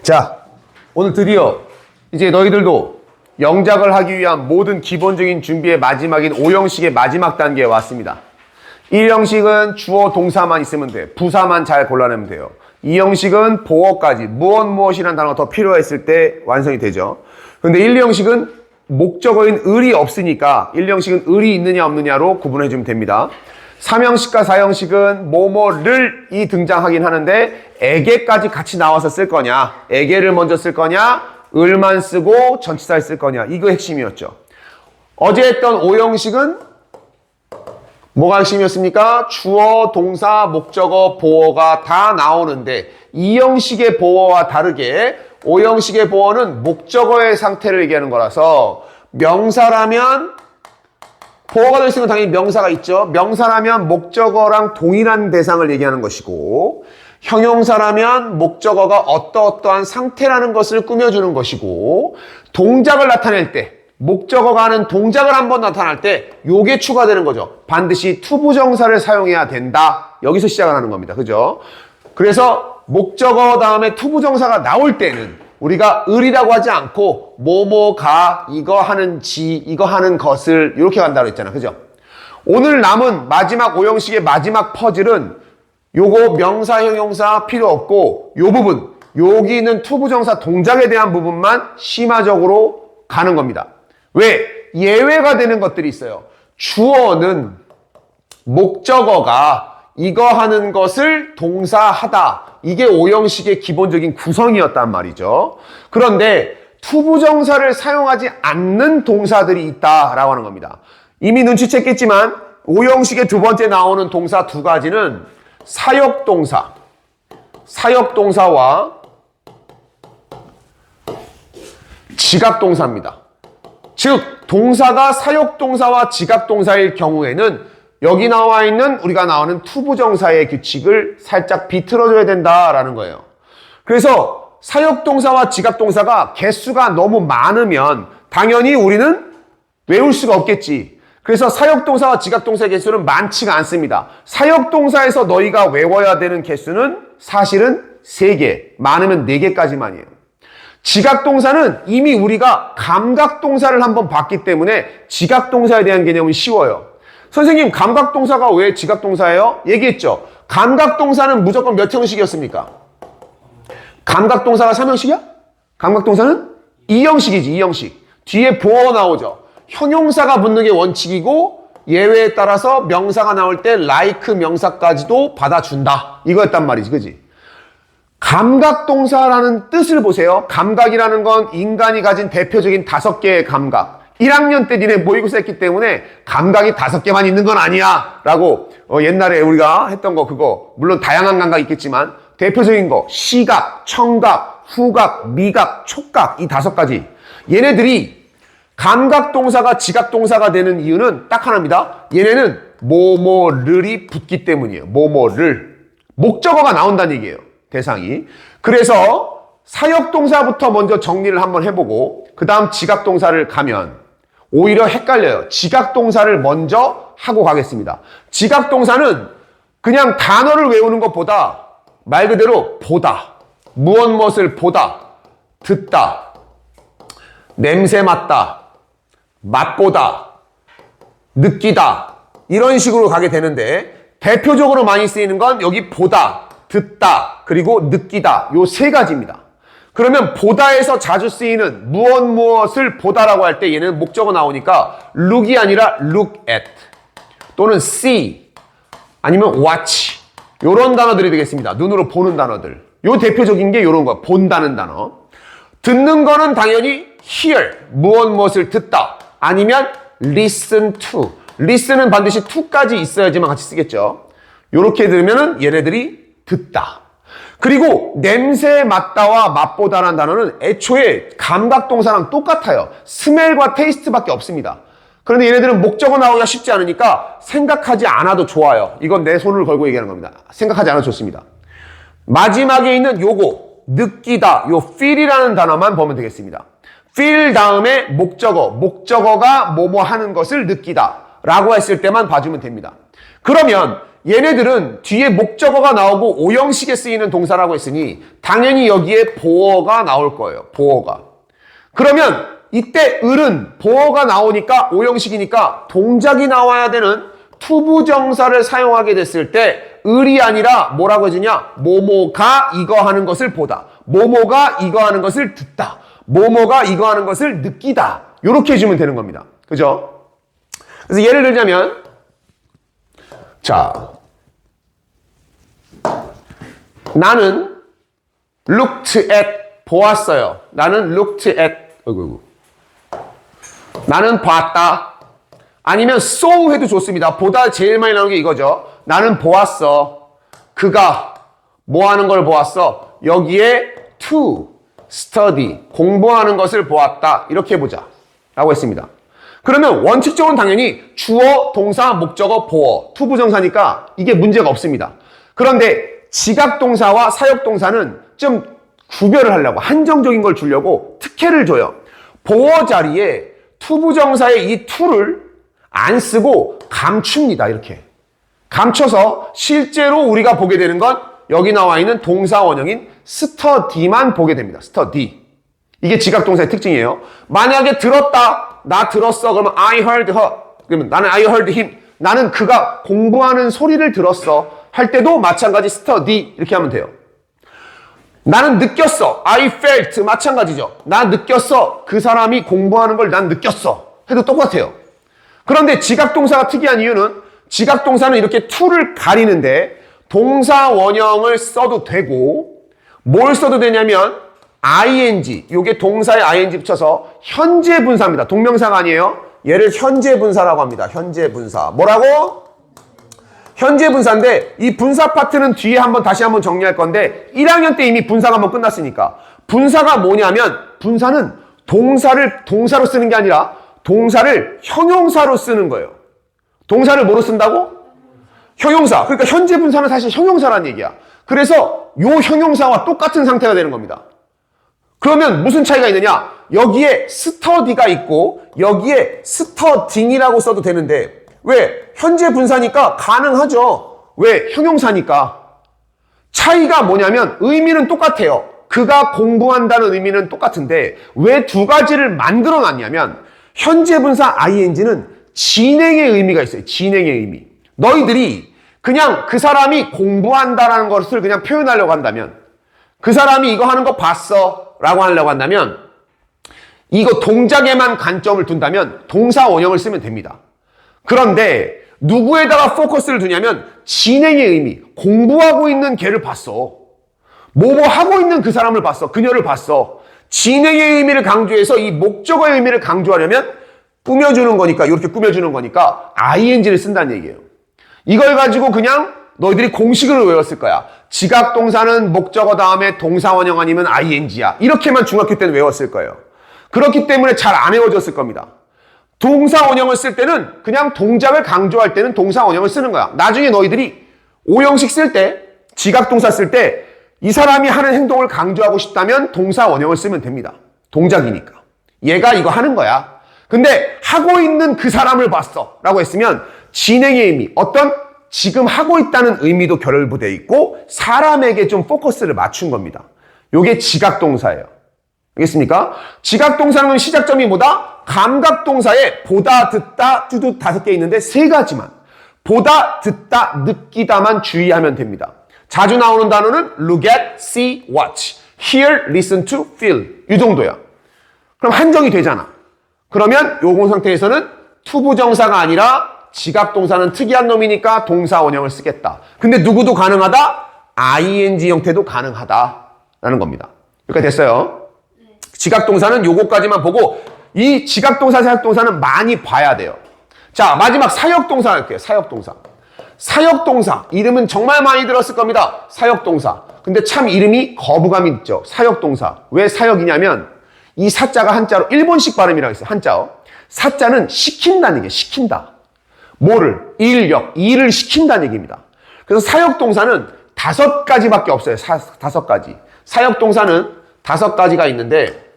자, 오늘 드디어 이제 너희들도 영작을 하기 위한 모든 기본적인 준비의 마지막인 5형식의 마지막 단계에 왔습니다. 1형식은 주어 동사만 있으면 돼. 부사만 잘 골라내면 돼요. 2형식은 보어까지 무엇이라는 단어가 더 필요했을 때 완성이 되죠. 그런데 1형식은 목적어인 을이 없으니까 1형식은 을이 있느냐 없느냐로 구분해 주면 됩니다. 3형식과 4형식은 뭐뭐를이 등장하긴 하는데 에게까지 같이 나와서 쓸 거냐, 에게를 먼저 쓸 거냐, 을만 쓰고 전치사를 쓸 거냐, 이거 핵심이었죠. 어제 했던 5형식은 뭐가 핵심이었습니까? 주어, 동사, 목적어, 보어가 다 나오는데 2형식의 보어와 다르게 5형식의 보어는 목적어의 상태를 얘기하는 거라서 명사라면 보어가 들어있으면 당연히 명사가 있죠. 명사라면 목적어랑 동일한 대상을 얘기하는 것이고 형용사라면 목적어가 어떠어떠한 상태라는 것을 꾸며주는 것이고 동작을 나타낼 때 목적어가 하는 동작을 한번 나타날 때 요게 추가되는 거죠. 반드시 투부정사를 사용해야 된다. 여기서 시작을 하는 겁니다. 그죠? 그래서 목적어 다음에 투부정사가 나올 때는 우리가 을이라고 하지 않고 뭐뭐가 이거 하는 지 이거 하는 것을 이렇게 간다고 했잖아. 그죠? 오늘 남은 마지막 5형식의 마지막 퍼즐은 요거 명사 형용사 필요 없고 요 부분 여기 있는 투부정사 동작에 대한 부분만 심화적으로 가는 겁니다. 왜? 예외가 되는 것들이 있어요. 주어는 목적어가 이거 하는 것을 동사하다. 이게 5형식의 기본적인 구성이었단 말이죠. 그런데 투부정사를 사용하지 않는 동사들이 있다라고 하는 겁니다. 이미 눈치챘겠지만 5형식의 두 번째 나오는 동사 두 가지는 사역동사, 사역동사와 지각동사입니다. 즉 동사가 사역동사와 지각동사일 경우에는 여기 나와 있는 우리가 나오는 투부정사의 규칙을 살짝 비틀어줘야 된다라는 거예요. 그래서 사역동사와 지각동사가 개수가 너무 많으면 당연히 우리는 외울 수가 없겠지. 그래서 사역동사와 지각동사의 개수는 많지가 않습니다. 사역동사에서 너희가 외워야 되는 개수는 사실은 3개, 많으면 4개까지만이에요. 지각동사는 이미 우리가 감각동사를 한번 봤기 때문에 지각동사에 대한 개념은 쉬워요. 선생님, 감각동사가 왜 지각동사예요? 얘기했죠. 감각동사는 무조건 몇 형식이었습니까? 감각동사가 3형식이야? 감각동사는 2형식이지, 2형식. 뒤에 보어 나오죠. 형용사가 붙는 게 원칙이고 예외에 따라서 명사가 나올 때 like 명사까지도 받아준다. 이거였단 말이지, 그지? 감각동사라는 뜻을 보세요. 감각이라는 건 인간이 가진 대표적인 5개의 감각. 1학년 때 니네 모의고사 했기 때문에 감각이 5개만 있는 건 아니야 라고 옛날에 우리가 했던 거 그거 물론 다양한 감각이 있겠지만 대표적인 거 시각, 청각, 후각, 미각, 촉각 이 5가지 얘네들이 감각동사가 지각동사가 되는 이유는 딱 하나입니다. 얘네는 뭐뭐를이 붙기 때문이에요. 뭐뭐를 목적어가 나온다는 얘기예요. 대상이. 그래서 사역동사부터 먼저 정리를 한번 해보고 그 다음 지각동사를 가면 오히려 헷갈려요. 지각동사를 먼저 하고 가겠습니다. 지각동사는 그냥 단어를 외우는 것보다 말 그대로 보다, 무엇을 보다, 듣다, 냄새 맡다, 맛보다, 느끼다 이런 식으로 가게 되는데 대표적으로 많이 쓰이는 건 여기 보다, 듣다, 그리고 느끼다 요 3가지입니다. 그러면 보다에서 자주 쓰이는 무엇을 보다라고 할 때 얘는 목적어 나오니까 look이 아니라 look at 또는 see 아니면 watch 요런 단어들이 되겠습니다. 눈으로 보는 단어들. 요 대표적인 게 요런 거 본다는 단어. 듣는 거는 당연히 hear 무엇을 듣다 아니면 listen to listen은 반드시 to까지 있어야지만 같이 쓰겠죠. 요렇게 들으면은 얘네들이 듣다. 그리고 냄새 맡다와 맛보다라는 단어는 애초에 감각동사랑 똑같아요. 스멜과 테이스트밖에 없습니다. 그런데 얘네들은 목적어 나오기가 쉽지 않으니까 생각하지 않아도 좋아요. 이건 내 손을 걸고 얘기하는 겁니다. 생각하지 않아도 좋습니다. 마지막에 있는 요거 느끼다, 요 feel이라는 단어만 보면 되겠습니다. feel 다음에 목적어가 뭐뭐 하는 것을 느끼다 라고 했을 때만 봐주면 됩니다. 그러면 얘네들은 뒤에 목적어가 나오고 오형식에 쓰이는 동사라고 했으니 당연히 여기에 보어가 나올 거예요. 보어가. 그러면 이때 을은 보어가 나오니까 오형식이니까 동작이 나와야 되는 투부정사를 사용하게 됐을 때 을이 아니라 뭐라고 해주냐? 뭐뭐가 이거 하는 것을 보다. 뭐뭐가 이거 하는 것을 듣다. 뭐뭐가 이거 하는 것을 느끼다. 이렇게 해주면 되는 겁니다. 그죠? 그래서 예를 들자면 자, 나는 looked at 보았어요. 나는 looked at 나는 봤다. 아니면 saw 해도 좋습니다. 보다 제일 많이 나오는 게 이거죠. 나는 보았어. 그가 뭐 하는 걸 보았어? 여기에 to study 공부하는 것을 보았다. 이렇게 해보자 라고 했습니다. 그러면 원칙적으로는 당연히 주어, 동사, 목적어, 보어, 투부정사니까 이게 문제가 없습니다. 그런데 지각동사와 사역동사는 좀 구별을 하려고 한정적인 걸 주려고 특혜를 줘요. 보어 자리에 투부정사의 이 to를 안 쓰고 감춥니다. 이렇게 감춰서 실제로 우리가 보게 되는 건 여기 나와 있는 동사 원형인 study만 보게 됩니다. study. 이게 지각동사의 특징이에요. 만약에 들었다. 나 들었어. 그러면 I heard her. 그러면 나는 I heard him. 나는 그가 공부하는 소리를 들었어. 할 때도 마찬가지 study 이렇게 하면 돼요. 나는 느꼈어. I felt. 마찬가지죠. 나 느꼈어. 그 사람이 공부하는 걸 난 느꼈어. 해도 똑같아요. 그런데 지각동사가 특이한 이유는 지각동사는 이렇게 to를 가리는데 동사 원형을 써도 되고 뭘 써도 되냐면 ing, 요게 동사에 ing 붙여서 현재 분사입니다. 동명사가 아니에요. 얘를 현재 분사라고 합니다. 현재 분사. 뭐라고? 현재 분사인데 이 분사 파트는 뒤에 다시 한번 정리할 건데 1학년 때 이미 분사가 한번 끝났으니까 분사가 뭐냐면 분사는 동사로 쓰는 게 아니라 동사를 형용사로 쓰는 거예요. 동사를 뭐로 쓴다고? 형용사. 그러니까 현재 분사는 사실 형용사라는 얘기야. 그래서 요 형용사와 똑같은 상태가 되는 겁니다. 그러면 무슨 차이가 있느냐? 여기에 study가 있고 여기에 studying이라고 써도 되는데 왜? 현재 분사니까 가능하죠. 왜? 형용사니까. 차이가 뭐냐면 의미는 똑같아요. 그가 공부한다는 의미는 똑같은데 왜 두 가지를 만들어 놨냐면 현재 분사 ing는 진행의 의미가 있어요. 진행의 의미. 너희들이 그냥 그 사람이 공부한다라는 것을 그냥 표현하려고 한다면 그 사람이 이거 하는 거 봤어 라고 하려고 한다면 이거 동작에만 관점을 둔다면 동사 원형을 쓰면 됩니다. 그런데 누구에다가 포커스를 두냐면 진행의 의미, 공부하고 있는 걔를 봤어. 뭐뭐 하고 있는 그 사람을 봤어. 그녀를 봤어. 진행의 의미를 강조해서 이 목적어의 의미를 강조하려면 꾸며주는 거니까 이렇게 꾸며주는 거니까 ing를 쓴다는 얘기예요. 이걸 가지고 그냥 너희들이 공식으로 외웠을 거야. 지각동사는 목적어 다음에 동사 원형 아니면 ing야. 이렇게만 중학교 때는 외웠을 거예요. 그렇기 때문에 잘 안 외워졌을 겁니다. 동사 원형을 쓸 때는 그냥 동작을 강조할 때는 동사 원형을 쓰는 거야. 나중에 너희들이 오형식 쓸 때, 지각동사 쓸 때 이 사람이 하는 행동을 강조하고 싶다면 동사 원형을 쓰면 됩니다. 동작이니까. 얘가 이거 하는 거야. 근데 하고 있는 그 사람을 봤어 라고 했으면 진행의 의미, 어떤 지금 하고 있다는 의미도 결부되어 있고 사람에게 좀 포커스를 맞춘 겁니다. 요게 지각동사예요. 알겠습니까? 지각동사는 시작점이 뭐다? 감각동사에 보다, 듣다, 뚜두 5개 있는데 3가지만. 보다, 듣다, 느끼다만 주의하면 됩니다. 자주 나오는 단어는 look at, see, watch, hear, listen to, feel. 이 정도야. 그럼 한정이 되잖아. 그러면 요거 상태에서는 투부정사가 아니라 지각동사는 특이한 놈이니까 동사 원형을 쓰겠다. 근데 누구도 가능하다? ing 형태도 가능하다라는 겁니다. 여기까지 됐어요. 지각동사는 요거까지만 보고 이 지각동사, 사역동사는 많이 봐야 돼요. 자, 마지막 사역동사 할게요. 사역동사. 사역동사. 이름은 정말 많이 들었을 겁니다. 사역동사. 근데 참 이름이 거부감이 있죠. 사역동사. 왜 사역이냐면 이 사자가 한자로 일본식 발음이라고 있어요. 한자어. 사자는 시킨다는 얘기예요. 시킨다. 뭐를? 일을 시킨다는 얘기입니다. 그래서 사역동사는 5가지밖에 없어요. 5가지. 사역동사는 5가지가 있는데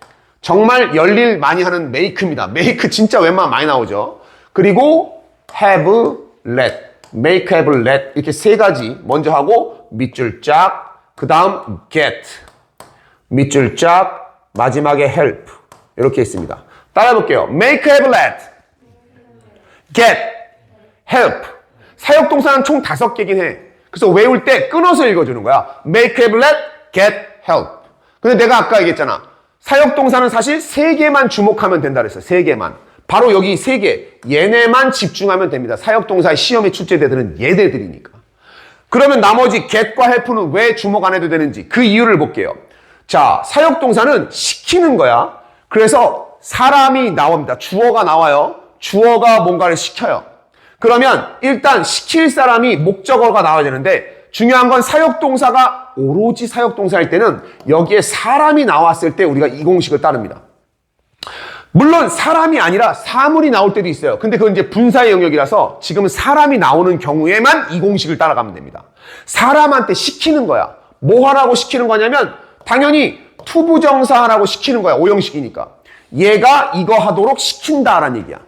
정말 열일 많이 하는 make입니다. make 진짜 웬만하면 많이 나오죠. 그리고 have, let. make, have, let 이렇게 세 가지 먼저 하고 밑줄 짝, 그 다음 get, 밑줄 짝, 마지막에 help 이렇게 있습니다. 따라해 볼게요. make, have, let, get, help. 사역동사는 총 5개긴 해. 그래서 외울 때 끊어서 읽어주는 거야. make, have, let, get, help. 근데 내가 아까 얘기했잖아. 사역동사는 사실 3개만 주목하면 된다 그랬어요. 3개만. 바로 여기 3개. 얘네만 집중하면 됩니다. 사역동사의 시험에 출제되는 얘네들이니까. 그러면 나머지 get과 help는 왜 주목 안 해도 되는지 그 이유를 볼게요. 자, 사역동사는 시키는 거야. 그래서 사람이 나옵니다. 주어가 나와요. 주어가 뭔가를 시켜요. 그러면 일단 시킬 사람이 목적어가 나와야 되는데 중요한 건 사역동사가 오로지 사역동사일 때는 여기에 사람이 나왔을 때 우리가 이 공식을 따릅니다. 물론 사람이 아니라 사물이 나올 때도 있어요. 근데 그건 이제 분사의 영역이라서 지금은 사람이 나오는 경우에만 이 공식을 따라가면 됩니다. 사람한테 시키는 거야. 뭐 하라고 시키는 거냐면 당연히 투부정사 하라고 시키는 거야. 오형식이니까. 얘가 이거 하도록 시킨다라는 얘기야.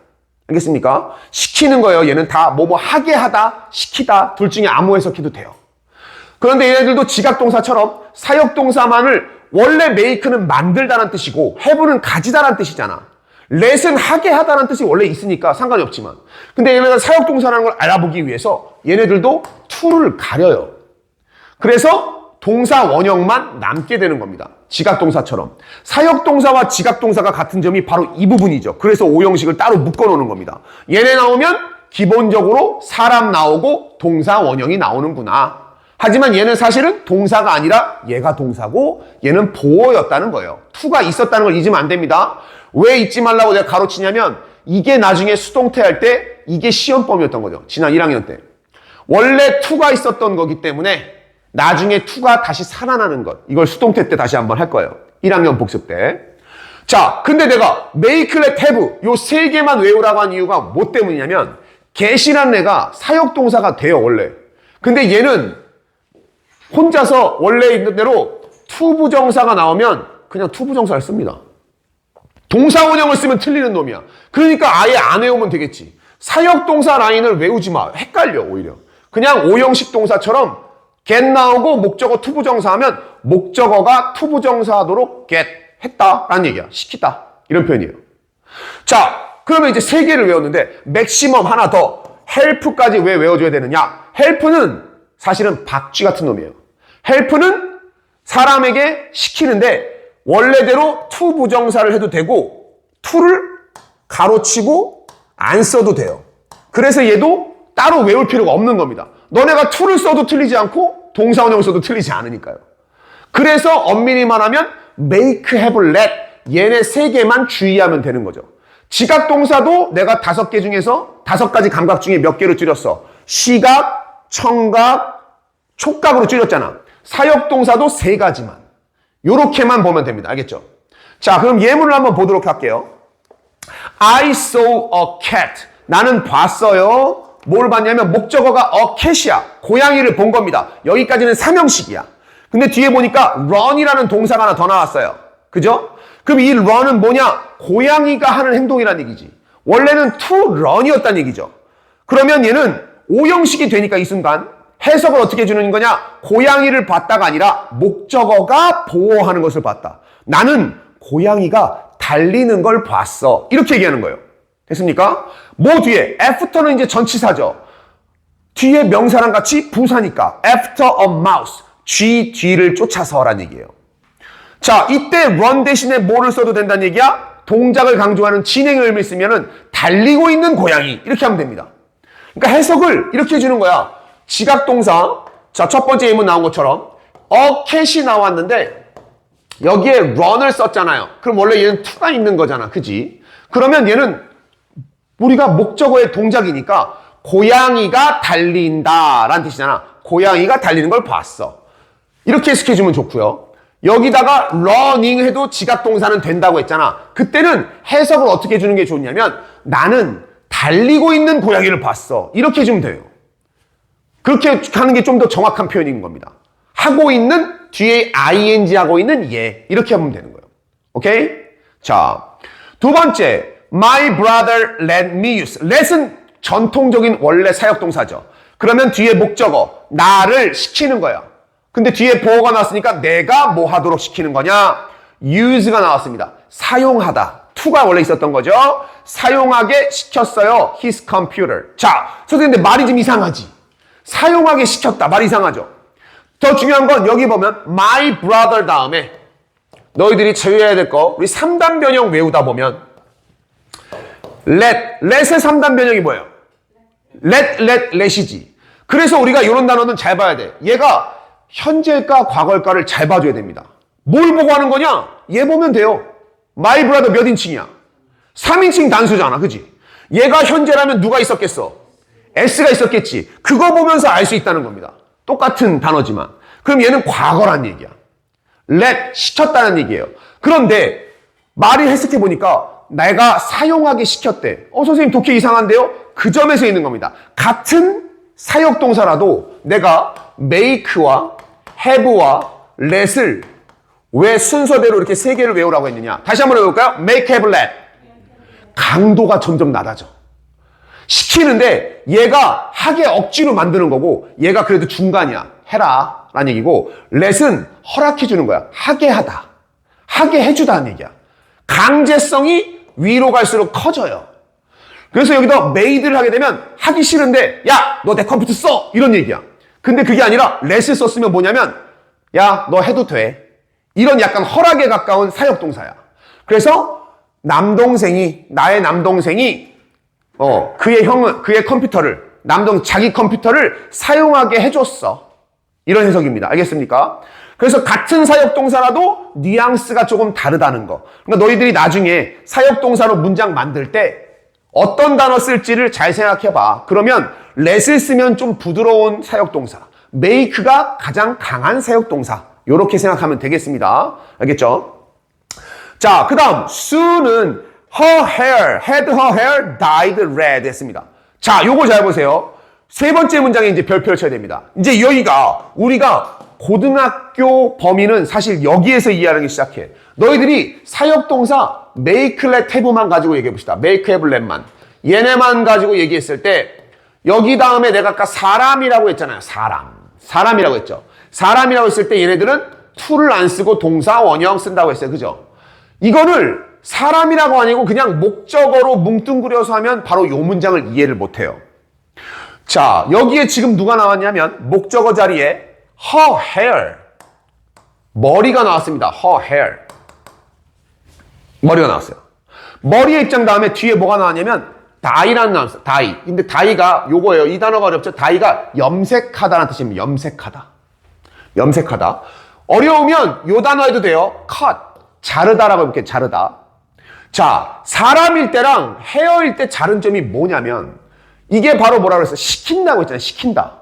알겠습니까? 시키는 거예요. 얘는 다 뭐뭐 하게 하다, 시키다 둘 중에 아무 해석해도 돼요. 그런데 얘네들도 지각동사처럼 사역동사만을 원래 make는 만들다라는 뜻이고 have는 가지다라는 뜻이잖아. let은 하게 하다라는 뜻이 원래 있으니까 상관이 없지만 근데 얘네가 사역동사라는 걸 알아보기 위해서 얘네들도 to를 가려요. 그래서 동사 원형만 남게 되는 겁니다. 지각동사처럼. 사역동사와 지각동사가 같은 점이 바로 이 부분이죠. 그래서 오형식을 따로 묶어놓는 겁니다. 얘네 나오면 기본적으로 사람 나오고 동사 원형이 나오는구나. 하지만 얘는 사실은 동사가 아니라 얘가 동사고 얘는 보어였다는 거예요. to가 있었다는 걸 잊으면 안 됩니다. 왜 잊지 말라고 내가 가로치냐면 이게 나중에 수동태 할 때 이게 시험범이었던 거죠. 지난 1학년 때. 원래 to가 있었던 거기 때문에 나중에 to가 다시 살아나는 것. 이걸 수동태 때 다시 한번 할 거예요. 1학년 복습 때. 자, 근데 내가 make, let, have 요 3개만 외우라고 한 이유가 뭐 때문이냐면 get이라는 애가 사역동사가 돼요, 원래. 근데 얘는 혼자서 원래 있는 대로 투부정사가 나오면 그냥 투부정사를 씁니다. 동사 원형을 쓰면 틀리는 놈이야. 그러니까 아예 안 외우면 되겠지. 사역동사 라인을 외우지 마. 헷갈려, 오히려. 그냥 오형식 동사처럼 get 나오고 목적어 투부정사 하면 목적어가 투부정사 하도록 get 했다라는 얘기야. 시키다. 이런 표현이에요. 자, 그러면 이제 3개를 외웠는데 맥시멈 하나 더. help까지 왜 외워줘야 되느냐? help는 사실은 박쥐 같은 놈이에요. help는 사람에게 시키는데 원래대로 투부정사를 해도 되고 to를 가로치고 안 써도 돼요. 그래서 얘도 따로 외울 필요가 없는 겁니다. 너네가 to를 써도 틀리지 않고 동사 원형을 써도 틀리지 않으니까요. 그래서 엄밀히 말하면 make, have, let 얘네 3개만 주의하면 되는 거죠. 지각동사도 내가 5개 중에서 5가지 감각 중에 몇 개로 줄였어. 시각, 청각, 촉각으로 줄였잖아. 사역동사도 3가지만. 요렇게만 보면 됩니다. 알겠죠? 자, 그럼 예문을 한번 보도록 할게요. I saw a cat. 나는 봤어요. 뭘 봤냐면 목적어가 a cat이야. 고양이를 본 겁니다. 여기까지는 3형식이야. 근데 뒤에 보니까 run이라는 동사가 하나 더 나왔어요. 그죠? 그럼 이 run은 뭐냐? 고양이가 하는 행동이란 얘기지. 원래는 to run이었단 얘기죠. 그러면 얘는 오형식이 되니까 이 순간 해석을 어떻게 해주는 거냐? 고양이를 봤다가 아니라 목적어가 보호하는 것을 봤다. 나는 고양이가 달리는 걸 봤어. 이렇게 얘기하는 거예요. 됐습니까? 뭐 뒤에 after는 이제 전치사죠. 뒤에 명사랑 같이 부사니까 after a mouse. 쥐 뒤를 쫓아서란 얘기예요. 자, 이때 run 대신에 뭐를 써도 된다는 얘기야? 동작을 강조하는 진행의 의미를 쓰면은 달리고 있는 고양이 이렇게 하면 됩니다. 그러니까 해석을 이렇게 해주는 거야. 지각동사. 자, 첫 번째 예문 나온 것처럼 a cat이 나왔는데 여기에 run을 썼잖아요. 그럼 원래 얘는 to가 있는 거잖아. 그지? 그러면 얘는 우리가 목적어의 동작이니까 고양이가 달린다라는 뜻이잖아. 고양이가 달리는 걸 봤어. 이렇게 해석해주면 좋고요. 여기다가 running 해도 지각동사는 된다고 했잖아. 그때는 해석을 어떻게 해주는 게 좋냐면 나는 달리고 있는 고양이를 봤어. 이렇게 해주면 돼요. 그렇게 하는 게 좀 더 정확한 표현인 겁니다. 하고 있는 뒤에 ing 하고 있는 얘 이렇게 하면 되는 거예요. 오케이? 자, 두 번째 My brother let me use. let은 전통적인 원래 사역동사죠. 그러면 뒤에 목적어, 나를 시키는 거야. 근데 뒤에 보어가 나왔으니까 내가 뭐 하도록 시키는 거냐? use가 나왔습니다. 사용하다. to가 원래 있었던 거죠. 사용하게 시켰어요. his computer. 자, 선생님 근데 말이 좀 이상하지? 사용하게 시켰다. 말 이상하죠? 더 중요한 건 여기 보면 my brother 다음에 너희들이 제외해야 될 거 우리 3단 변형 외우다 보면 let의 3단 변형이 뭐예요? let이지. 그래서 우리가 이런 단어는 잘 봐야 돼. 얘가 현재일까 과거일까를 잘 봐줘야 됩니다. 뭘 보고 하는 거냐? 얘 보면 돼요. my brother 몇 인칭이야? 3인칭 단수잖아. 그지? 얘가 현재라면 누가 있었겠어? s가 있었겠지. 그거 보면서 알 수 있다는 겁니다. 똑같은 단어지만. 그럼 얘는 과거란 얘기야. let, 시켰다는 얘기예요. 그런데 말을 해석해 보니까 내가 사용하게 시켰대. 선생님 독해 이상한데요? 그 점에서 있는 겁니다. 같은 사역동사라도 내가 make와 have와 let을 왜 순서대로 이렇게 세 개를 외우라고 했느냐? 다시 한번 해볼까요? make, have, let. 강도가 점점 낮아져. 시키는데 얘가 하게 억지로 만드는 거고 얘가 그래도 중간이야. 해라 라는 얘기고 let은 허락해 주는 거야. 하게 하다. 하게 해주다는 얘기야. 강제성이 위로 갈수록 커져요. 그래서 여기다 made를 하게 되면 하기 싫은데 야, 너 내 컴퓨터 써! 이런 얘기야. 근데 그게 아니라 let을 썼으면 뭐냐면 야, 너 해도 돼. 이런 약간 허락에 가까운 사역동사야. 그래서 나의 남동생이 그의 컴퓨터를 자기 컴퓨터를 사용하게 해줬어. 이런 해석입니다. 알겠습니까? 그래서 같은 사역동사라도 뉘앙스가 조금 다르다는 거. 그러니까 너희들이 나중에 사역동사로 문장 만들 때 어떤 단어 쓸지를 잘 생각해봐. 그러면 let을 쓰면 좀 부드러운 사역동사, make가 가장 강한 사역동사. 이렇게 생각하면 되겠습니다. 알겠죠? 자, 그 다음 Sue는 her hair, had her hair dyed red 했습니다. 자, 요거 잘 보세요. 세 번째 문장에 이제 별표를 쳐야 됩니다. 이제 여기가 우리가 고등학교 범위는 사실 여기에서 이해하기 시작해. 너희들이 사역동사 make, let, have만 가지고 얘기해 봅시다. make, have, let만. 얘네만 가지고 얘기했을 때 여기 다음에 내가 아까 사람이라고 했잖아요. 사람이라고 했죠. 사람이라고 했을 때 얘네들은 to를 안 쓰고 동사 원형 쓴다고 했어요. 그죠? 이거를 사람이라고 아니고 그냥 목적어로 뭉뚱그려서 하면 바로 요 문장을 이해를 못해요. 자, 여기에 지금 누가 나왔냐면 목적어 자리에 her hair, 머리가 나왔습니다. her hair. 머리가 나왔어요. 머리의 입장 다음에 뒤에 뭐가 나왔냐면 dye라는 나왔어요. dye. 근데 dye가 요거예요. 이 단어가 어렵죠. dye가 염색하다라는 뜻입니다. 염색하다. 어려우면 요 단어 해도 돼요. cut. 자르다라고 해볼게요. 자르다. 자, 사람일 때랑 헤어일 때 자른 점이 뭐냐면 이게 바로 뭐라고 그랬어요? 시킨다고 했잖아요. 시킨다.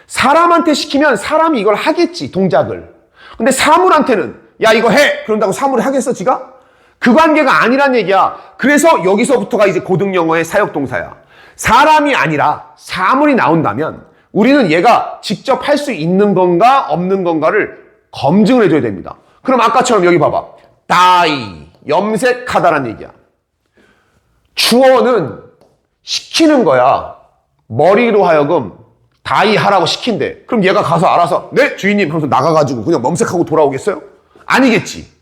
사람한테 시키면 사람이 이걸 하겠지. 동작을. 근데 사물한테는 야 이거 해! 그런다고 사물이 하겠어 지가? 그 관계가 아니란 얘기야. 그래서 여기서부터가 이제 고등영어의 사역동사야. 사람이 아니라 사물이 나온다면 우리는 얘가 직접 할 수 있는 건가 없는 건가를 검증을 해줘야 됩니다. 그럼 아까처럼 여기 봐봐. dye, 염색하다란 얘기야. 주어는 시키는 거야. 머리로 하여금 dye 하라고 시킨대. 그럼 얘가 가서 알아서 네 주인님 하면서 나가가지고 그냥 염색하고 돌아오겠어요? 아니겠지.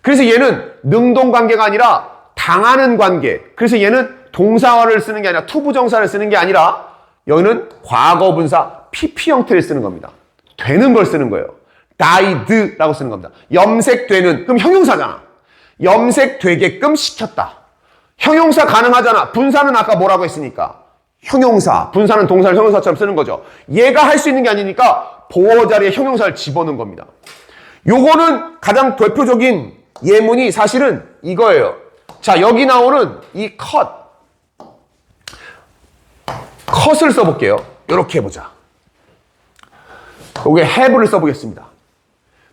그래서 얘는 능동관계가 아니라 당하는 관계. 그래서 얘는 동사를 쓰는 게 아니라 투부정사를 쓰는 게 아니라 여기는 과거분사 PP 형태를 쓰는 겁니다. 되는 걸 쓰는 거예요. dyed라고 쓰는 겁니다. 염색되는, 그럼 형용사잖아. 염색되게끔 시켰다. 형용사 가능하잖아. 분사는 아까 뭐라고 했으니까. 형용사, 분사는 동사를 형용사처럼 쓰는 거죠. 얘가 할 수 있는 게 아니니까 보어 자리에 형용사를 집어넣은 겁니다. 요거는 가장 대표적인 예문이 사실은 이거예요. 자, 여기 나오는 이 컷을 써볼게요. 이렇게 해보자. 여기에 have를 써보겠습니다.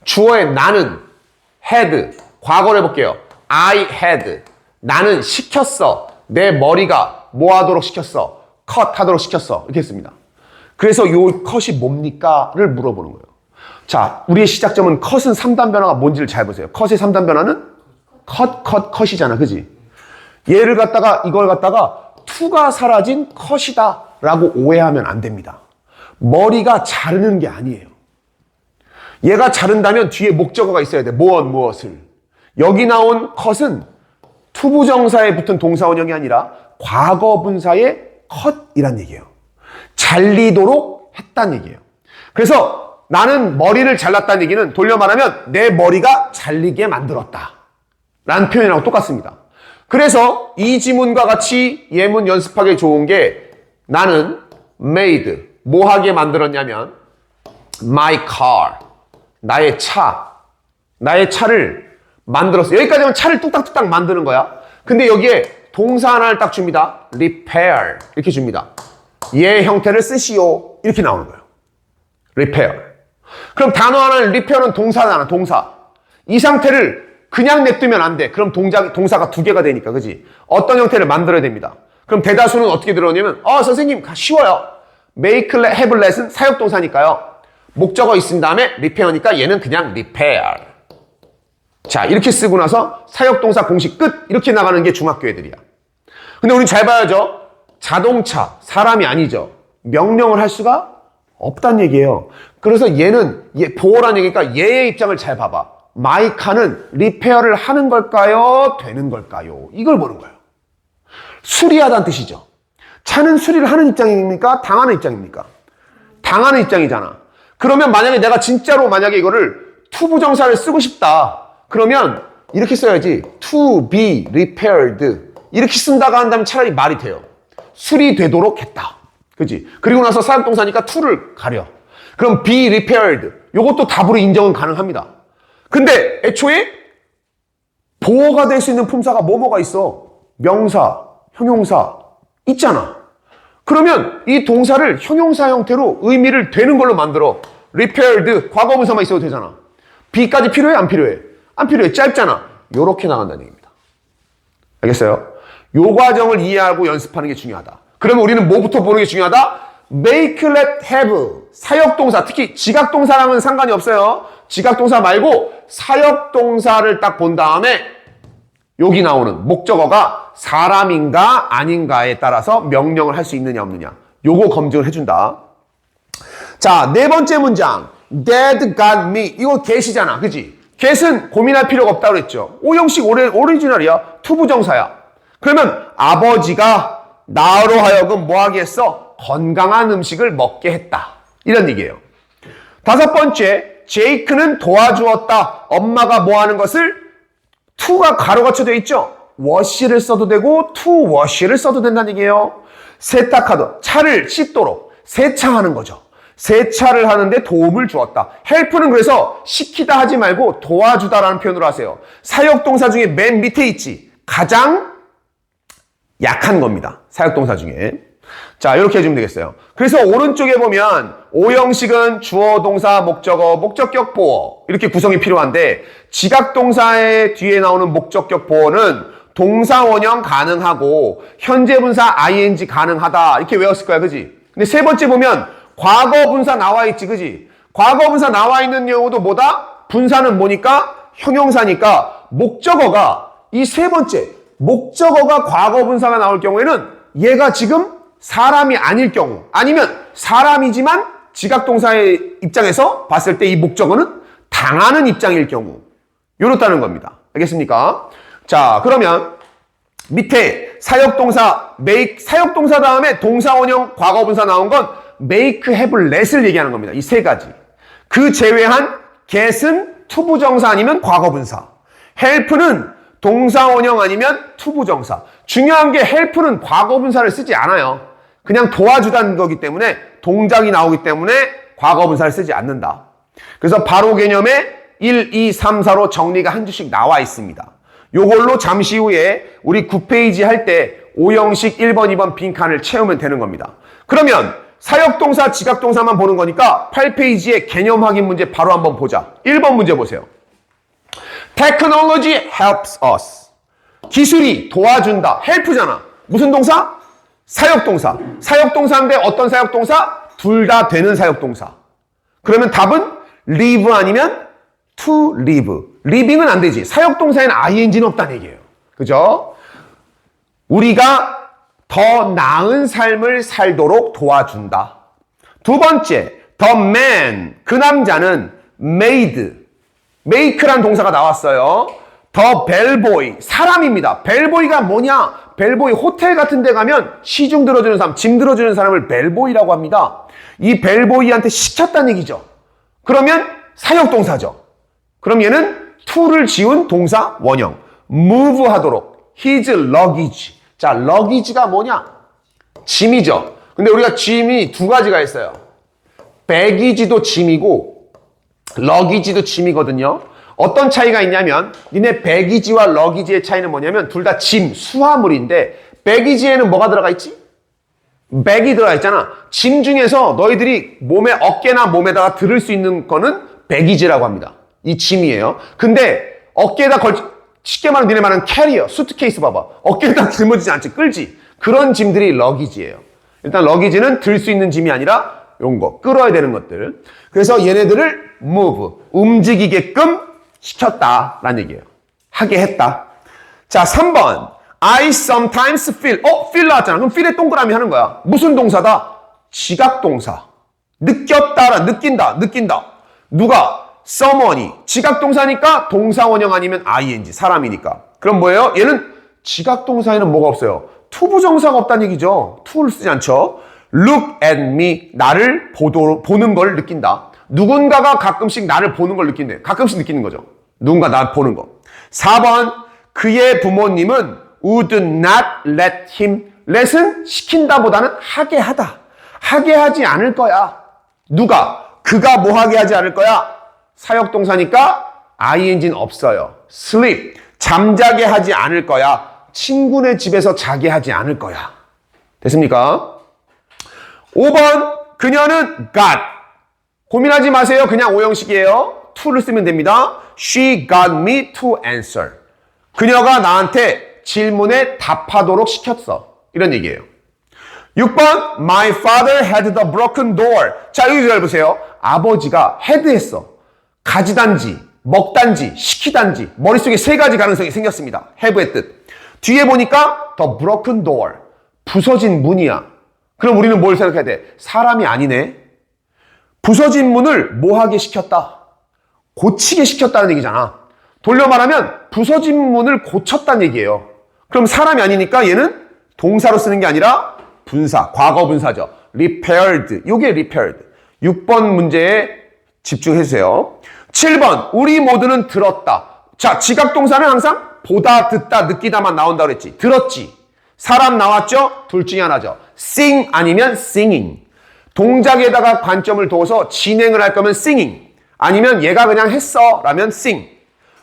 주어에 나는 had, 과거를 해볼게요. I had. 나는 시켰어. 내 머리가 뭐 하도록 시켰어? 컷 하도록 시켰어. 이렇게 했습니다. 그래서 요 컷이 뭡니까?를 물어보는 거예요. 자, 우리의 시작점은 컷은 3단 변화가 뭔지를 잘 보세요. 컷의 3단 변화는 컷이잖아. 그지? 얘를 갖다가 이걸 갖다가 to가 사라진 컷이다 라고 오해하면 안 됩니다. 머리가 자르는 게 아니에요. 얘가 자른다면 뒤에 목적어가 있어야 돼. 무엇을. 여기 나온 컷은 투부정사에 붙은 동사원형이 아니라 과거분사의 컷이란 얘기예요. 잘리도록 했단 얘기예요. 그래서 나는 머리를 잘랐다는 얘기는 돌려 말하면 내 머리가 잘리게 만들었다 라는 표현이랑 똑같습니다. 그래서 이 지문과 같이 예문 연습하기 좋은 게 나는 made, 뭐 하게 만들었냐면 my car, 나의 차를 만들었어. 여기까지 하면 차를 뚝딱뚝딱 만드는 거야. 근데 여기에 동사 하나를 딱 줍니다. repair 이렇게 줍니다. 얘 형태를 쓰시오 이렇게 나오는 거예요. repair. 그럼 단어 하나는 repair은 동사잖아. 동사. 이 상태를 그냥 냅두면 안 돼. 그럼 동사가 두 개가 되니까, 그지? 어떤 형태를 만들어야 됩니다. 그럼 대다수는 어떻게 들어오냐면, 선생님, 쉬워요. make, have, let은 사역동사니까요. 목적어 있은 다음에 repair니까 얘는 그냥 repair. 자, 이렇게 쓰고 나서 사역동사 공식 끝! 이렇게 나가는 게 중학교 애들이야. 근데 우리 잘 봐야죠. 자동차, 사람이 아니죠. 명령을 할 수가 없단 얘기예요. 그래서 얘는, 보호란 얘기니까 얘의 입장을 잘 봐봐. my car는 리페어를 하는 걸까요? 되는 걸까요? 이걸 보는 거예요. 수리하다는 뜻이죠. 차는 수리를 하는 입장입니까? 당하는 입장입니까? 당하는 입장이잖아. 그러면 만약에 내가 진짜로 만약에 이거를 투부정사를 쓰고 싶다. 그러면 이렇게 써야지. to be repaired. 이렇게 쓴다가 한다면 차라리 말이 돼요. 수리되도록 했다. 그치? 그리고 나서 사역동사니까 to를 가려. 그럼 be repaired. 요것도 답으로 인정은 가능합니다. 근데 애초에 보호가 될 수 있는 품사가 뭐가 있어? 명사, 형용사 있잖아. 그러면 이 동사를 형용사 형태로 의미를 되는 걸로 만들어. repaired, 과거분사만 있어도 되잖아. be까지 필요해? 안 필요해? 안 필요해. 짧잖아. 요렇게 나간다는 얘기입니다. 알겠어요? 요 과정을 이해하고 연습하는 게 중요하다. 그러면 우리는 뭐부터 보는 게 중요하다? make, let, have. 사역동사, 특히 지각동사랑은 상관이 없어요. 지각동사 말고 사역동사를 딱 본 다음에 여기 나오는 목적어가 사람인가 아닌가에 따라서 명령을 할 수 있느냐 없느냐. 요거 검증을 해준다. 자, 네 번째 문장. Dad got me. 이거 get이잖아. 그치? get은 고민할 필요가 없다고 그랬죠. 오형식 오리지널이야. 투부정사야. 그러면 아버지가 나로 하여금 뭐 하게 했어? 건강한 음식을 먹게 했다. 이런 얘기예요. 다섯 번째. 제이크는 도와주었다. 엄마가 뭐 하는 것을? to가 가로가 쳐져 있죠? wash를 써도 되고 to wash를 써도 된다는 얘기예요. 세탁하다. 차를 씻도록 세차하는 거죠. 세차를 하는데 도움을 주었다. help는 그래서 시키다 하지 말고 도와주다라는 표현으로 하세요. 사역동사 중에 맨 밑에 있지. 가장 약한 겁니다. 사역동사 중에. 자, 이렇게 해주면 되겠어요. 그래서 오른쪽에 보면 오형식은 주어, 동사, 목적어, 목적격 보어 이렇게 구성이 필요한데 지각동사의 뒤에 나오는 목적격 보어는 동사 원형 가능하고 현재 분사 ing 가능하다 이렇게 외웠을 거야, 그지? 근데 세 번째 보면 과거 분사 나와 있지, 그지? 과거 분사 나와 있는 경우도 뭐다? 분사는 뭐니까? 형용사니까 목적어가 이 세 번째 목적어가 과거 분사가 나올 경우에는 얘가 지금 사람이 아닐 경우 아니면 사람이지만 지각동사의 입장에서 봤을 때 이 목적어는 당하는 입장일 경우 요렇다는 겁니다. 알겠습니까? 자, 그러면 밑에 사역동사 make 사역동사 다음에 동사원형 과거분사 나온 건 make, have, let을 얘기하는 겁니다. 이 세 가지. 그 제외한 get은 투부정사 아니면 과거분사. help는 동사원형 아니면 투부정사. 중요한 게 help는 과거분사를 쓰지 않아요. 그냥 도와주다는 거기 때문에 동작이 나오기 때문에 과거분사를 쓰지 않는다. 그래서 바로 개념에 1, 2, 3, 4로 정리가 한 줄씩 나와 있습니다. 요걸로 잠시 후에 우리 9페이지 할 때 오형식 1번, 2번 빈칸을 채우면 되는 겁니다. 그러면 사역동사, 지각동사만 보는 거니까 8페이지에 개념 확인 문제 바로 한번 보자. 1번 문제 보세요. Technology helps us. 기술이 도와준다. help잖아. 무슨 동사? 사역동사. 사역동사인데 어떤 사역동사? 둘 다 되는 사역동사. 그러면 답은 live 아니면 to live. living은 안 되지. 사역동사에는 ing는 없다는 얘기예요. 그죠? 우리가 더 나은 삶을 살도록 도와준다. 두 번째, the man, 그 남자는 made, make란 동사가 나왔어요. the bellboy, 사람입니다. 벨보이가 뭐냐? 벨보이 호텔 같은 데 가면 시중 들어주는 사람, 짐 들어주는 사람을 벨보이라고 합니다. 이 벨보이한테 시켰다는 얘기죠. 그러면 사역동사죠. 그럼 얘는 to를 지운 동사 원형. move 하도록. his luggage. 자, luggage가 뭐냐? 짐이죠. 근데 우리가 짐이 두 가지가 있어요. baggage도 짐이고 luggage도 짐이거든요. 어떤 차이가 있냐면 니네 baggage와 luggage의 차이는 뭐냐면 둘 다 짐, 수화물인데 baggage에는 뭐가 들어가 있지? 백이 들어가 있잖아. 짐 중에서 너희들이 몸에 어깨나 몸에다가 들을 수 있는 거는 baggage라고 합니다. 이 짐이에요. 근데 어깨에다 쉽게 말하면 니네 말하는 캐리어, 수트케이스 봐봐. 어깨에다 짊어지지 않지, 끌지. 그런 짐들이 러기지예요. 일단 러기지는 들 수 있는 짐이 아니라 이런 거, 끌어야 되는 것들. 그래서 얘네들을 move, 움직이게끔 시켰다라는 얘기예요. 하게 했다. 자, 3번. I sometimes feel. feel 나왔잖아. 그럼 feel에 동그라미 하는 거야. 무슨 동사다? 지각동사. 느꼈다라, 느낀다. 누가? someone이. 지각동사니까 동사원형 아니면 ing. 사람이니까. 그럼 뭐예요? 얘는 지각동사에는 뭐가 없어요? 투부정사가 없다는 얘기죠. to를 쓰지 않죠. Look at me. 나를 보는 걸 느낀다. 누군가가 가끔씩 나를 보는 걸 느낀대. 가끔씩 느끼는 거죠. 누군가 나 보는 거. 4번. 그의 부모님은 would not let him. let은 시킨다보다는 하게 하다. 하게 하지 않을 거야. 누가? 그가 뭐 하게 하지 않을 거야? 사역동사니까 ing는 없어요. sleep. 잠자게 하지 않을 거야. 친구네 집에서 자게 하지 않을 거야. 됐습니까? 5번. 그녀는 got. 고민하지 마세요. 그냥 오형식이에요. to를 쓰면 됩니다. She got me to answer. 그녀가 나한테 질문에 답하도록 시켰어. 이런 얘기예요. 6번. My father had the broken door. 자, 여기 잘 보세요. 아버지가 had 했어. 가지단지, 먹단지, 시키단지. 머릿속에 세 가지 가능성이 생겼습니다. have의 뜻. 뒤에 보니까 the broken door. 부서진 문이야. 그럼 우리는 뭘 생각해야 돼? 사람이 아니네. 부서진 문을 뭐 하게 시켰다? 고치게 시켰다는 얘기잖아. 돌려 말하면 부서진 문을 고쳤다는 얘기예요. 그럼 사람이 아니니까 얘는 동사로 쓰는 게 아니라 분사, 과거 분사죠. repaired. 요게 repaired. 6번 문제에 집중해주세요. 7번. 우리 모두는 들었다. 자, 지각동사는 항상 보다, 듣다, 느끼다만 나온다고 그랬지. 들었지. 사람 나왔죠? 둘 중에 하나죠. sing 아니면 singing. 동작에다가 관점을 둬서 진행을 할 거면 singing. 아니면 얘가 그냥 했어 라면 sing.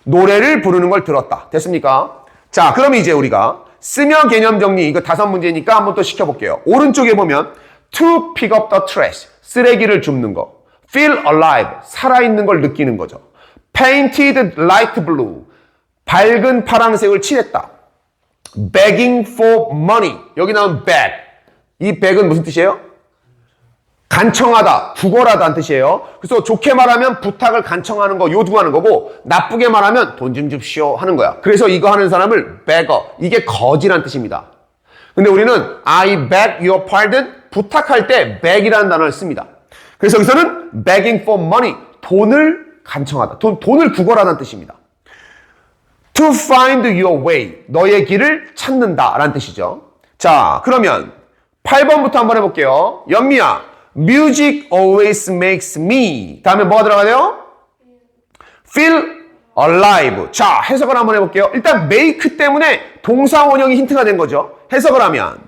노래를 부르는 걸 들었다. 됐습니까? 자, 그럼 이제 우리가 쓰며 개념 정리, 이거 5문제니까 한번 또 시켜볼게요. 오른쪽에 보면 to pick up the trash. 쓰레기를 줍는 거. feel alive. 살아있는 걸 느끼는 거죠. painted light blue. 밝은 파란색을 칠했다. begging for money. 여기 나온 beg. 이 beg은 무슨 뜻이에요? 간청하다, 구걸하다는 뜻이에요. 그래서 좋게 말하면 부탁을 간청하는 거, 요구하는 거고, 나쁘게 말하면 돈 좀 줍시오 하는 거야. 그래서 이거 하는 사람을 beggar. 이게 거지란 뜻입니다. 근데 우리는 I beg your pardon. 부탁할 때 beg이라는 단어를 씁니다. 그래서 여기서는 begging for money. 돈을 간청하다. 돈을 구걸하다는 뜻입니다. To find your way. 너의 길을 찾는다 라는 뜻이죠. 자, 그러면 8번부터 한번 해볼게요. 연미야, music always makes me. 다음에 뭐가 들어가네요? feel alive. 자, 해석을 한번 해볼게요. 일단 make 때문에 동사 원형이 힌트가 된 거죠. 해석을 하면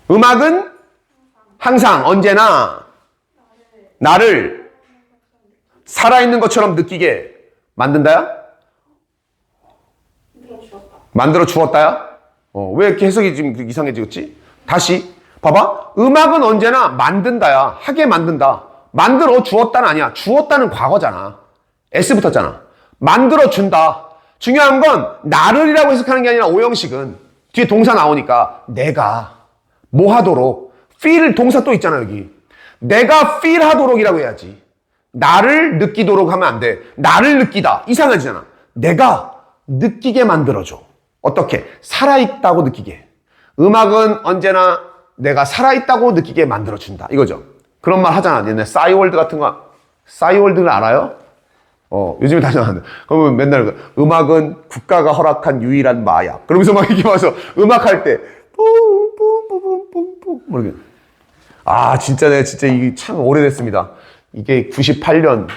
음악은 항상 언제나 나를 살아있는 것처럼 느끼게 만든다야? 만들어 주었다야? 왜 이렇게 해석이 지금 이상해지겠지? 다시 봐봐. 음악은 언제나 만든다야. 하게 만든다. 만들어 주었다는 아니야. 주었다는 과거잖아. S 붙었잖아. 만들어 준다. 중요한 건 나를이라고 해석하는 게 아니라 오형식은 뒤에 동사 나오니까 내가 뭐 하도록 feel 동사 또 있잖아 여기. 내가 feel 하도록이라고 해야지. 나를 느끼도록 하면 안 돼. 나를 느끼다. 이상하잖아. 내가 느끼게 만들어줘. 어떻게? 살아있다고 느끼게. 음악은 언제나 내가 살아있다고 느끼게 만들어준다. 이거죠. 그런 말 하잖아. 옛날 싸이월드 같은 거. 싸이월드는 알아요? 요즘에 다시 나왔는데. 그러면 맨날 음악은 국가가 허락한 유일한 마약. 그러면서 막 이렇게 와서 음악할 때, 뿜뿜뿜뿜뿜뿜. 뭐 이렇게. 아, 진짜 내가 진짜 이게 참 오래됐습니다. 이게 98년,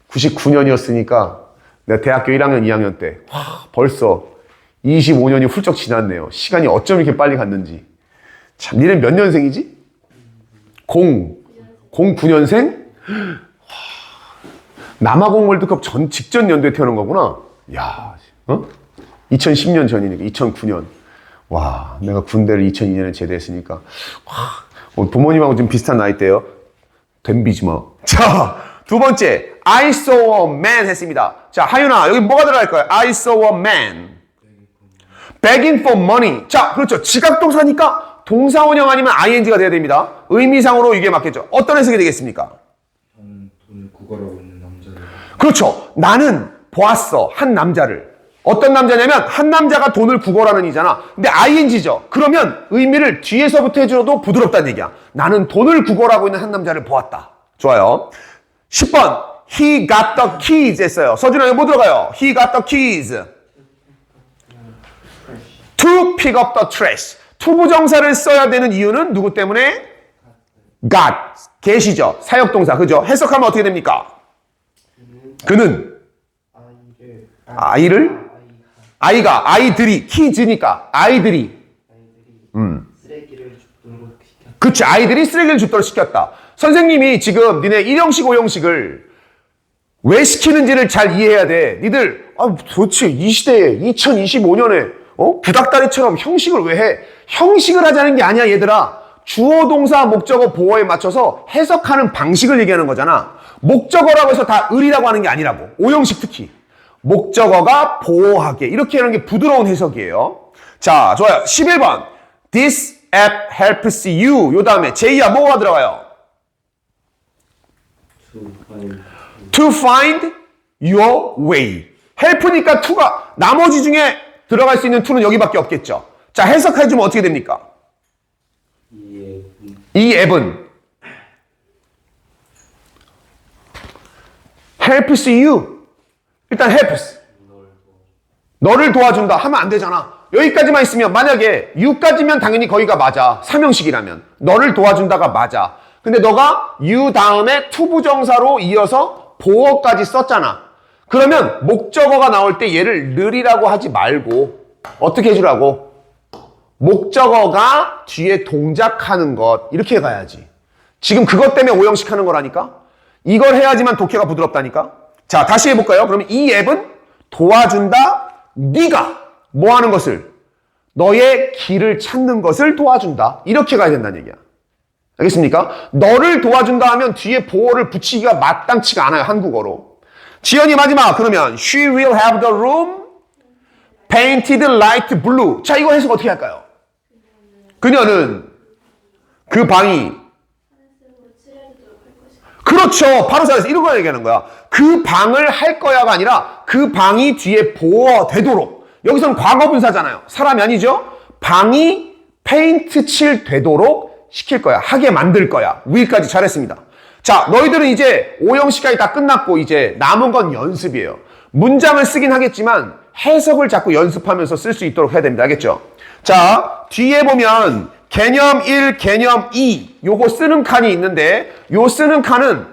99년이었으니까 내가 대학교 1학년, 2학년 때. 와, 벌써 25년이 훌쩍 지났네요. 시간이 어쩜 이렇게 빨리 갔는지. 참, 니네 몇 년생이지? 09년생? 남아공 월드컵 직전 연도에 태어난 거구나. 야, 2010년 전이니까 2009년. 와, 내가 군대를 2002년에 제대했으니까. 와, 부모님하고 좀 비슷한 나이대요. 덤비지 마. 자, 두 번째. I saw a man 했습니다. 자, 하윤아, 여기 뭐가 들어갈 거야? I saw a man. begging for money. 자, 그렇죠. 지각동사니까 동사원형 아니면 ing가 돼야 됩니다. 의미상으로 이게 맞겠죠. 어떤 해석이 되겠습니까? 돈을 구걸하고 있는 남자를. 그렇죠. 나는 보았어. 한 남자를. 어떤 남자냐면 한 남자가 돈을 구걸하는 이잖아. 근데 ing죠. 그러면 의미를 뒤에서부터 해줘도 부드럽다는 얘기야. 나는 돈을 구걸하고 있는 한 남자를 보았다. 좋아요. 10번. He got the keys 했어요. 서준아, 여기 뭐 들어가요? He got the keys. To pick up the trash. 투부정사를 써야 되는 이유는 누구 때문에? got. get이죠. 사역동사. 그죠? 해석하면 어떻게 됩니까? 그는 아이들이 키즈니까 아이들이 쓰레기를 줍도록 시켰다. 그치, 아이들이 쓰레기를 줍도록 시켰다. 선생님이 지금 니네 1형식 5형식을 왜 시키는지를 잘 이해해야 돼. 니들 도대체 이 시대에 2025년에 구닥다리처럼 형식을 왜 해? 형식을 하자는 게 아니야, 얘들아. 주어 동사 목적어 보어에 맞춰서 해석하는 방식을 얘기하는 거잖아. 목적어라고 해서 다 을이라고 하는 게 아니라고. 5형식 특히. 목적어가 보호하게. 이렇게 하는 게 부드러운 해석이에요. 자, 좋아요. 11번. This app helps you. 요 다음에 제이야 뭐가 들어가요? To find your way. help니까 to가 나머지 중에 들어갈 수 있는 to는 여기밖에 없겠죠. 자, 해석해주면 어떻게 됩니까? 이 앱은 helps you. 일단 helps. 너를 도와준다 하면 안 되잖아. 여기까지만 있으면 만약에 you까지면 당연히 거기가 맞아. 3형식이라면. 너를 도와준다가 맞아. 근데 너가 you 다음에 투부정사로 이어서 보어까지 썼잖아. 그러면 목적어가 나올 때 얘를 늘이라고 하지 말고 어떻게 해주라고? 목적어가 뒤에 동작하는 것 이렇게 가야지. 지금 그것 때문에 5형식 하는 거라니까? 이걸 해야지만 독해가 부드럽다니까? 자, 다시 해볼까요? 그러면 이 앱은 도와준다. 네가 뭐 하는 것을? 너의 길을 찾는 것을 도와준다. 이렇게 가야 된다는 얘기야. 알겠습니까? 너를 도와준다 하면 뒤에 보어를 붙이기가 마땅치가 않아요. 한국어로. 지연이 마지막. 그러면 She will have the room painted light blue. 자, 이거 해석 어떻게 할까요? 그녀는 그 방이 그렇죠. 바로 잘했어. 이런 거 얘기하는 거야. 그 방을 할 거야가 아니라 그 방이 뒤에 보호되도록. 여기서는 과거분사잖아요. 사람이 아니죠. 방이 페인트 칠 되도록 시킬 거야. 하게 만들 거야. 위까지 잘했습니다. 자, 너희들은 이제 5형식까지 다 끝났고 이제 남은 건 연습이에요. 문장을 쓰긴 하겠지만 해석을 자꾸 연습하면서 쓸 수 있도록 해야 됩니다. 알겠죠? 자, 뒤에 보면 개념 1, 개념 2 요거 쓰는 칸이 있는데 요 쓰는 칸은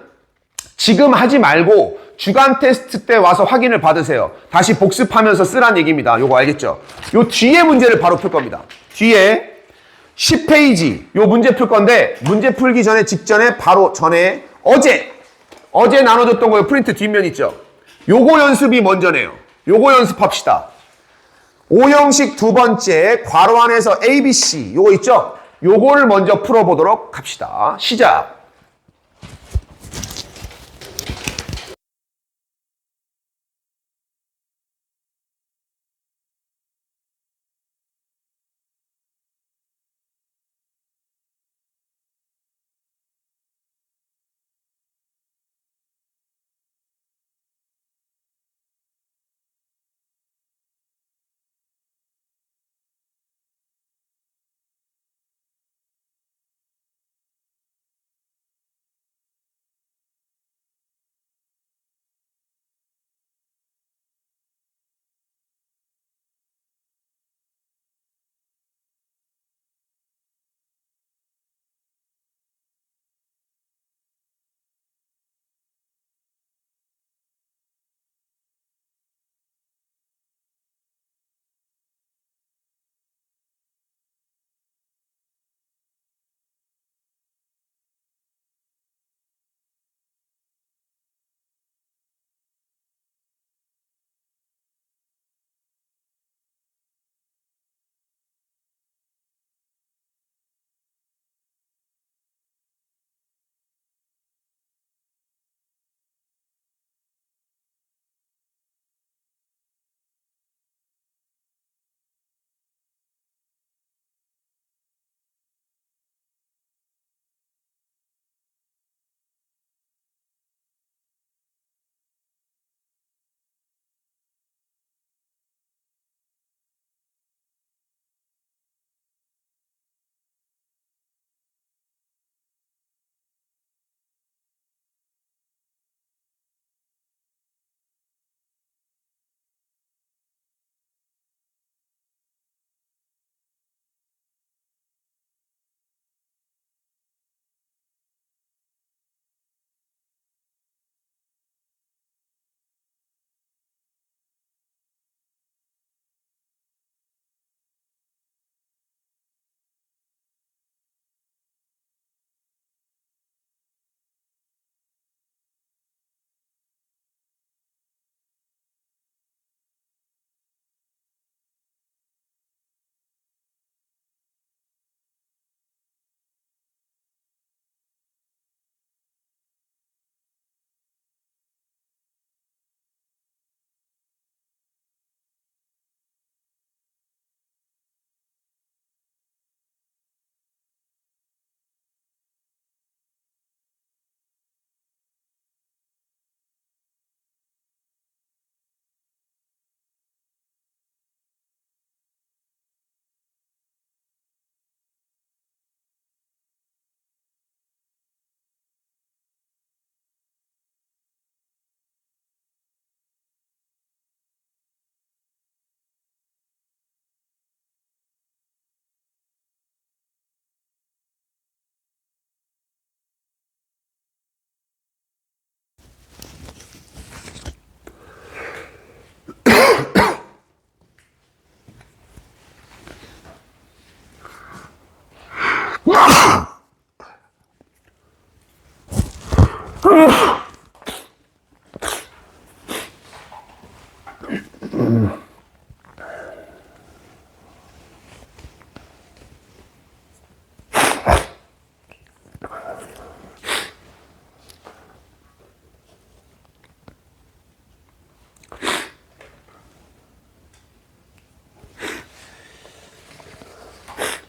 지금 하지 말고 주간 테스트 때 와서 확인을 받으세요. 다시 복습하면서 쓰란 얘기입니다. 요거 알겠죠? 요 뒤에 문제를 바로 풀 겁니다. 뒤에 10페이지 요 문제 풀 건데 문제 풀기 전에 직전에 바로 전에 어제 나눠줬던 거요. 프린트 뒷면 있죠? 요거 연습이 먼저네요. 요거 연습합시다. 5형식 두 번째 괄호 안에서 ABC 요거 있죠? 요거를 먼저 풀어보도록 합시다. 시작.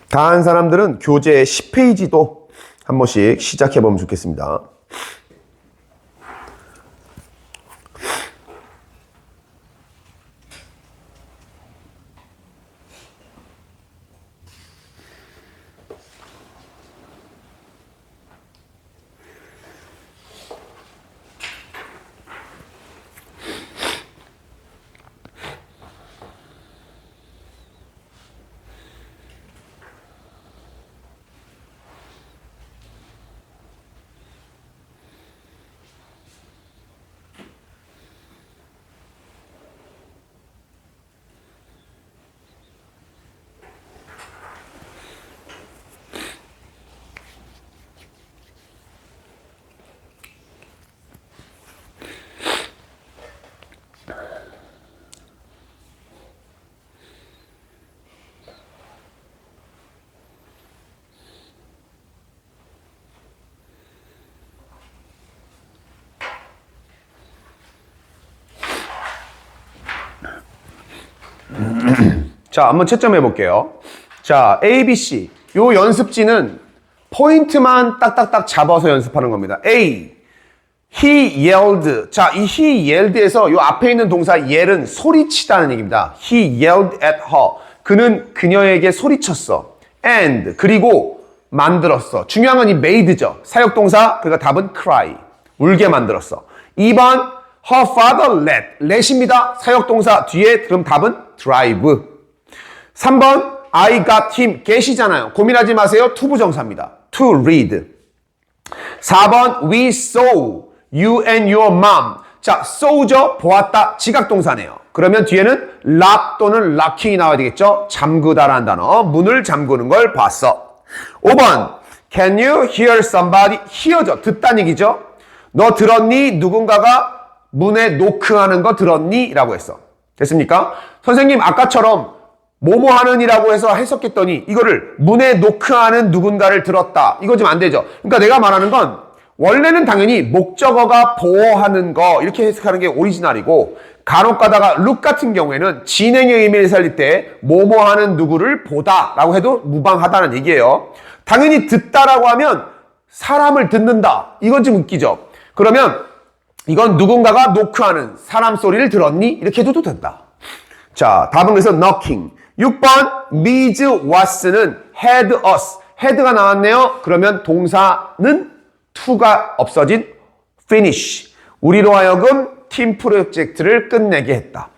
다 한 사람들은 교재 10페이지도 한 번씩 시작해 보면 좋겠습니다. 자, 한번 채점해 볼게요. 자, A, B, C. 요 연습지는 포인트만 딱딱딱 잡아서 연습하는 겁니다. A. He yelled. 자, 이 he yelled에서 요 앞에 있는 동사 yell은 소리치다는 얘기입니다. He yelled at her. 그는 그녀에게 소리쳤어. And. 그리고 만들었어. 중요한 건 이 made죠. 사역동사. 그러니까 답은 cry. 울게 만들었어. 2번. Her father let입니다. 사역동사 뒤에 그럼 답은 drive. 3번 I got him get이잖아요. 고민하지 마세요. 투부정사입니다. to read. 4번 we saw you and your mom. 자, saw죠. 보았다. 지각동사네요. 그러면 뒤에는 lock 또는 locking이 나와야 되겠죠. 잠그다라는 단어. 문을 잠그는 걸 봤어. 5번 can you hear somebody. hear죠. 듣다는 얘기죠. 너 들었니? 누군가가 문에 노크하는 거 들었니? 라고 했어. 됐습니까? 선생님 아까처럼 뭐뭐 하는이라고 해서 해석했더니 이거를 문에 노크하는 누군가를 들었다. 이거 좀 안 되죠. 그러니까 내가 말하는 건 원래는 당연히 목적어가 보호하는 거 이렇게 해석하는 게 오리지널이고 간혹 가다가 look 같은 경우에는 진행의 의미를 살릴 때 뭐뭐 하는 누구를 보다 라고 해도 무방하다는 얘기예요. 당연히 듣다라고 하면 사람을 듣는다. 이건 좀 웃기죠. 그러면 이건 누군가가 노크하는 사람 소리를 들었니? 이렇게 해도 된다. 자, 답은 그래서 knocking. 6번 Ms was는 had us. had가 나왔네요. 그러면 동사는 to가 없어진 finish. 우리로 하여금 팀 프로젝트를 끝내게 했다.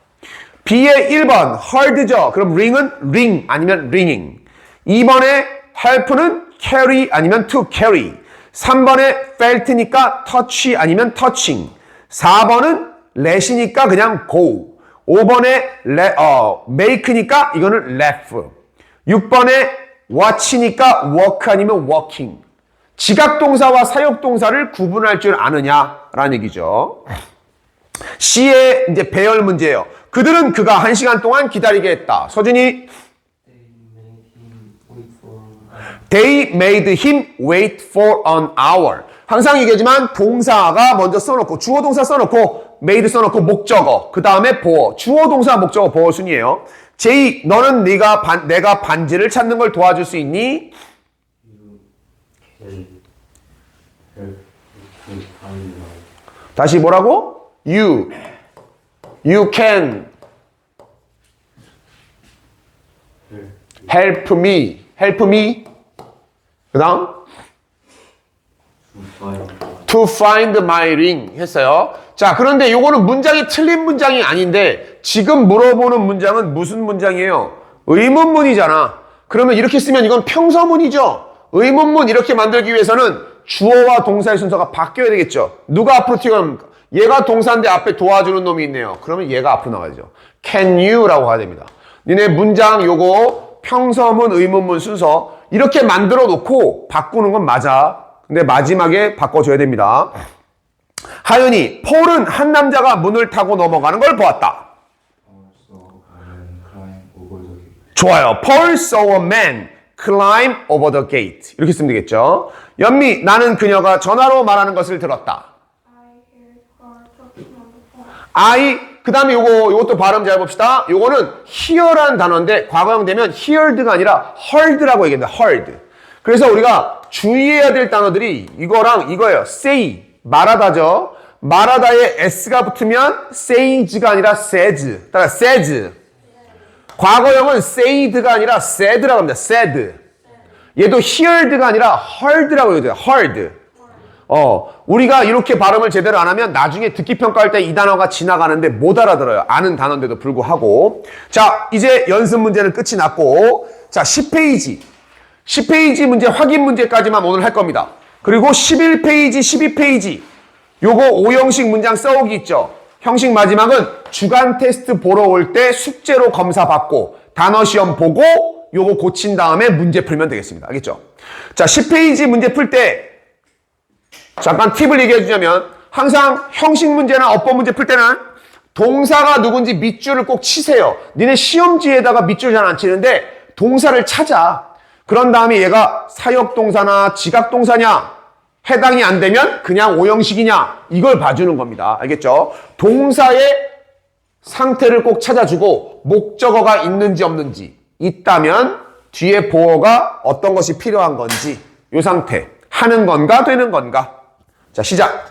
B의 1번 heard죠. 그럼 ring은 ring 아니면 ringing. 2번에 help는 carry 아니면 to carry. 3번에 felt니까 touch 아니면 touching. 4번은 let이니까 그냥 go. 5번에 make니까 이거는 left. 6번에 watch니까 walk 아니면 walking. 지각동사와 사역동사를 구분할 줄 아느냐라는 얘기죠. C의 이제 배열 문제예요. 그들은 그가 1시간 동안 기다리게 했다. 서준이 They made him wait for an hour. 항상 얘기하지만 동사가 먼저 써놓고 주어 동사 써놓고 made 써놓고 목적어 그 다음에 보어 주어 동사 목적어 보어 순이에요. J 너는 내가 반지를 찾는 걸 도와줄 수 있니? 다시 뭐라고? You can help me 그 다음 to find my ring 했어요. 자, 그런데 요거는 문장이 틀린 문장이 아닌데 지금 물어보는 문장은 무슨 문장이에요? 의문문이잖아. 그러면 이렇게 쓰면 이건 평서문이죠. 의문문 이렇게 만들기 위해서는 주어와 동사의 순서가 바뀌어야 되겠죠. 누가 앞으로 튀어나옵니까? 얘가 동사인데 앞에 도와주는 놈이 있네요. 그러면 얘가 앞으로 나와야죠. Can you? 라고 해야 됩니다. 니네 문장 요거 평서문, 의문문 순서 이렇게 만들어 놓고 바꾸는 건 맞아. 근데 마지막에 바꿔줘야 됩니다. 하윤이, 폴은 한 남자가 문을 타고 넘어가는 걸 보았다. 좋아요. Paul saw a man climb over the gate. 이렇게 쓰면 되겠죠. 연미, 나는 그녀가 전화로 말하는 것을 들었다. 그 다음에 요것도 발음 잘 봅시다. 요거는 hear라는 단어인데, 과거형 되면 heard가 아니라 heard라고 얘기합니다. heard. 그래서 우리가 주의해야 될 단어들이 이거랑 이거예요. say, 말하다죠. 말하다에 s가 붙으면 says가 아니라 says. 따라 says. 과거형은 said가 아니라 said라고 합니다. said. 얘도 heard가 아니라 heard라고 얘기해요. heard. 우리가 이렇게 발음을 제대로 안 하면 나중에 듣기 평가할 때 이 단어가 지나가는데 못 알아들어요. 아는 단어인데도 불구하고. 자, 이제 연습 문제는 끝이 났고, 자, 10페이지. 10페이지 문제 확인 문제까지만 오늘 할 겁니다. 그리고 11페이지, 12페이지. 요거 5형식 문장 써오기 있죠. 형식 마지막은 주간 테스트 보러 올 때 숙제로 검사 받고 단어 시험 보고 요거 고친 다음에 문제 풀면 되겠습니다. 알겠죠? 자, 10페이지 문제 풀 때 잠깐 팁을 얘기해 주자면 항상 형식 문제나 어법 문제 풀 때는 동사가 누군지 밑줄을 꼭 치세요. 니네 시험지에다가 밑줄 잘 안 치는데 동사를 찾아. 그런 다음에 얘가 사역동사나 지각동사냐 해당이 안 되면 그냥 5형식이냐 이걸 봐주는 겁니다. 알겠죠? 동사의 상태를 꼭 찾아주고 목적어가 있는지 없는지 있다면 뒤에 보어가 어떤 것이 필요한 건지 이 상태 하는 건가 되는 건가. 자, 시작.